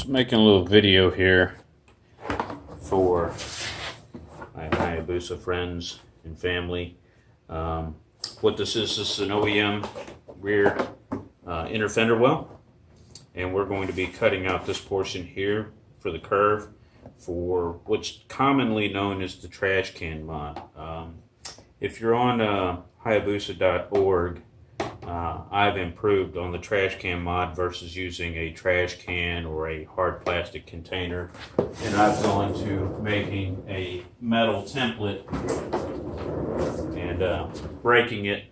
Just making a little video here for my Hayabusa friends and family. What this is an OEM rear inner fender well, and we're going to be cutting out this portion here for the curve for what's commonly known as the trash can mod. If you're on Hayabusa.org, I've improved on the trash can mod versus using a trash can or a hard plastic container, and I've gone to making a metal template and breaking it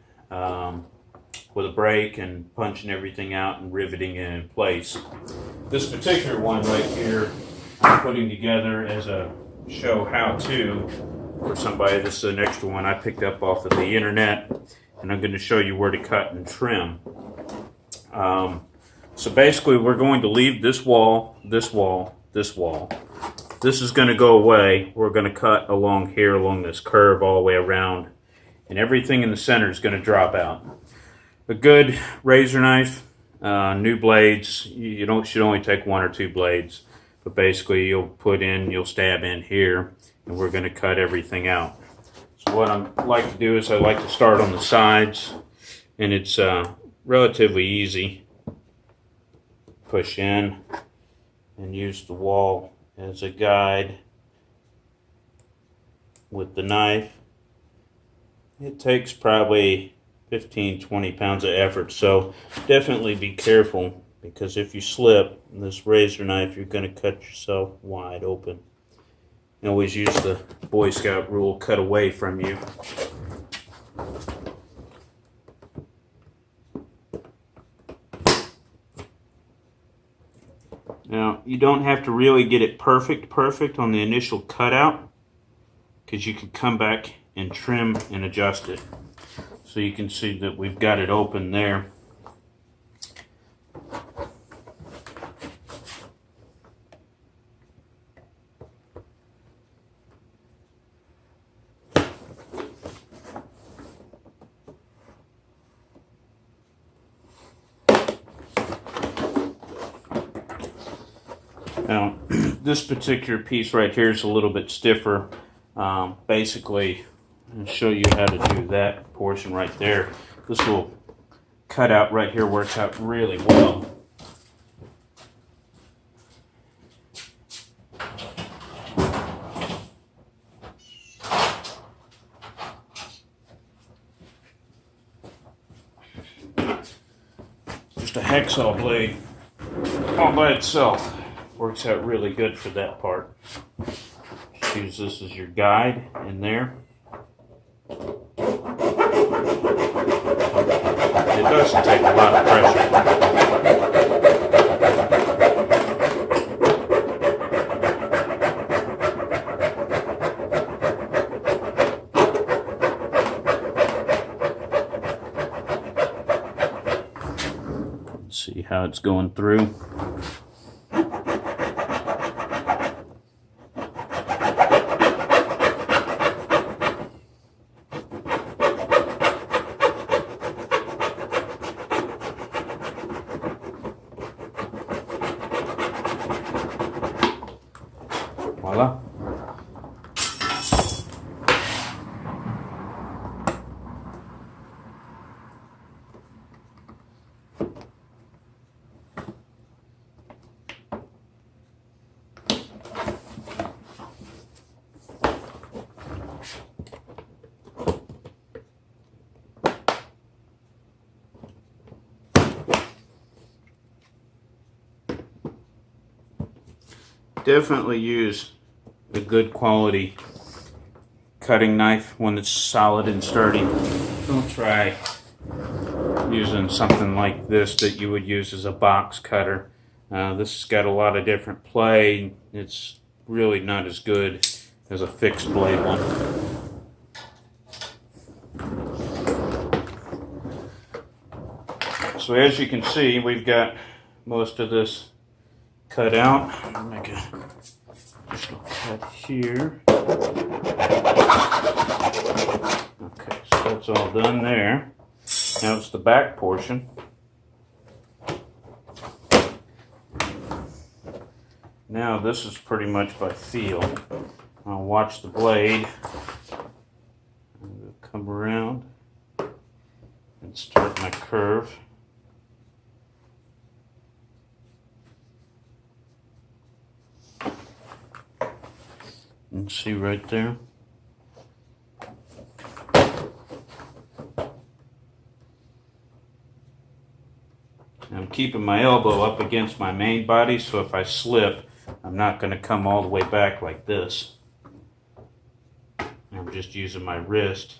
with a brake and punching everything out and riveting it in place. This particular one right here I'm putting together as a show how-to for somebody. This is an extra one I picked up off of the internet, and I'm going to show you where to cut and trim. So basically we're going to leave this wall, this wall, this wall. This is going to go away. We're going to cut along here, along this curve all the way around, and everything in the center is going to drop out. A good razor knife, new blades, you should only take 1 or 2 blades, but basically you'll stab in here, and we're going to cut everything out. So what I like to do is I like to start on the sides, and it's relatively easy. Push in and use the wall as a guide with the knife. It takes probably 15-20 pounds of effort, so definitely be careful, because if you slip this razor knife, you're going to cut yourself wide open. And always use the Boy Scout rule, cut away from you. Now, you don't have to really get it perfect on the initial cutout, because you can come back and trim and adjust it. So you can see that we've got it open there. Now, this particular piece right here is a little bit stiffer. Basically, I'll show you how to do that portion right there. This little cutout right here works out really well. Just a hacksaw blade all by itself works out really good for that part. Just use this as your guide in there. It doesn't take a lot of pressure. Let's see how it's going through. Voila. Definitely use a good quality cutting knife, one that's solid and sturdy. Don't try using something like this that you would use as a box cutter. This has got a lot of different play. It's really not as good as a fixed blade one. So as you can see, we've got most of this cut out. I'll make a cut here. Okay, so that's all done there. Now it's the back portion. Now this is pretty much by feel. I'll watch the blade. I'll come around and start my curve. And see right there. I'm keeping my elbow up against my main body, so if I slip, I'm not going to come all the way back like this. I'm just using my wrist.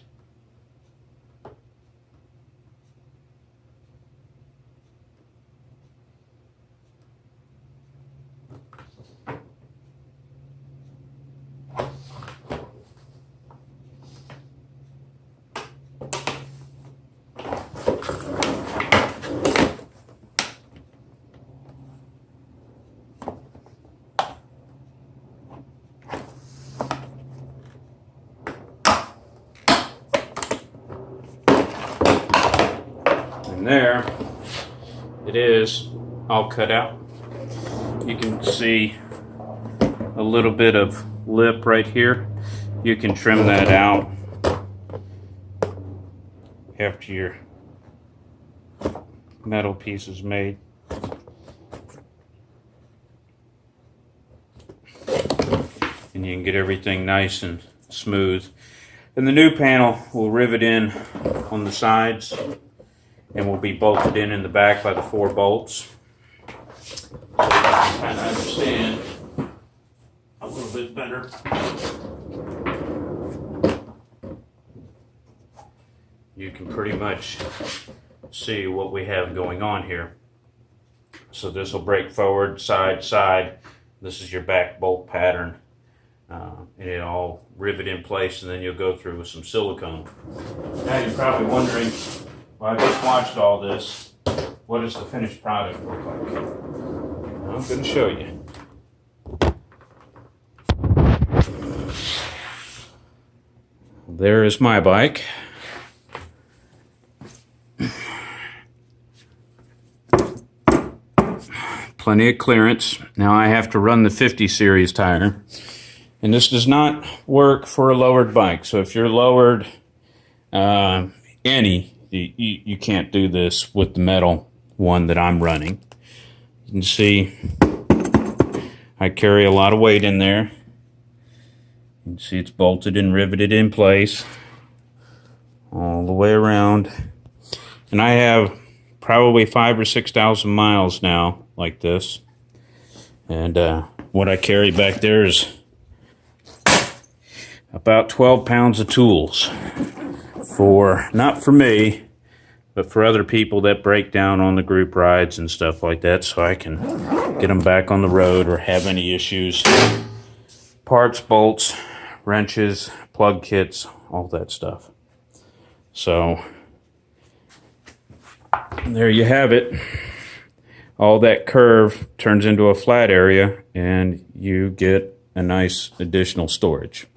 And there it is, all cut out. You can see a little bit of lip right here. You can trim that out after your metal piece is made. And you can get everything nice and smooth. And the new panel will rivet in on the sides and will be bolted in the back by the 4 bolts. So you can kind of understand a little bit better. You can pretty much see what we have going on here. So this will break forward, side, side. This is your back bolt pattern. And it all rivet in place, and then you'll go through with some silicone. Now you're probably wondering, well, I just watched all this. What does the finished product look like? I'm going to show you. There is my bike. Plenty of clearance. Now I have to run the 50 series tire. And this does not work for a lowered bike. So if you're lowered you can't do this with the metal one that I'm running. You can see I carry a lot of weight in there. You can see it's bolted and riveted in place all the way around. And I have probably 5,000 or 6,000 miles now like this. And what I carry back there is about 12 pounds of tools not for me, but for other people that break down on the group rides and stuff like that, so I can get them back on the road or have any issues. Parts, bolts, wrenches, plug kits, all that stuff. So there you have it. All that curve turns into a flat area and you get a nice additional storage.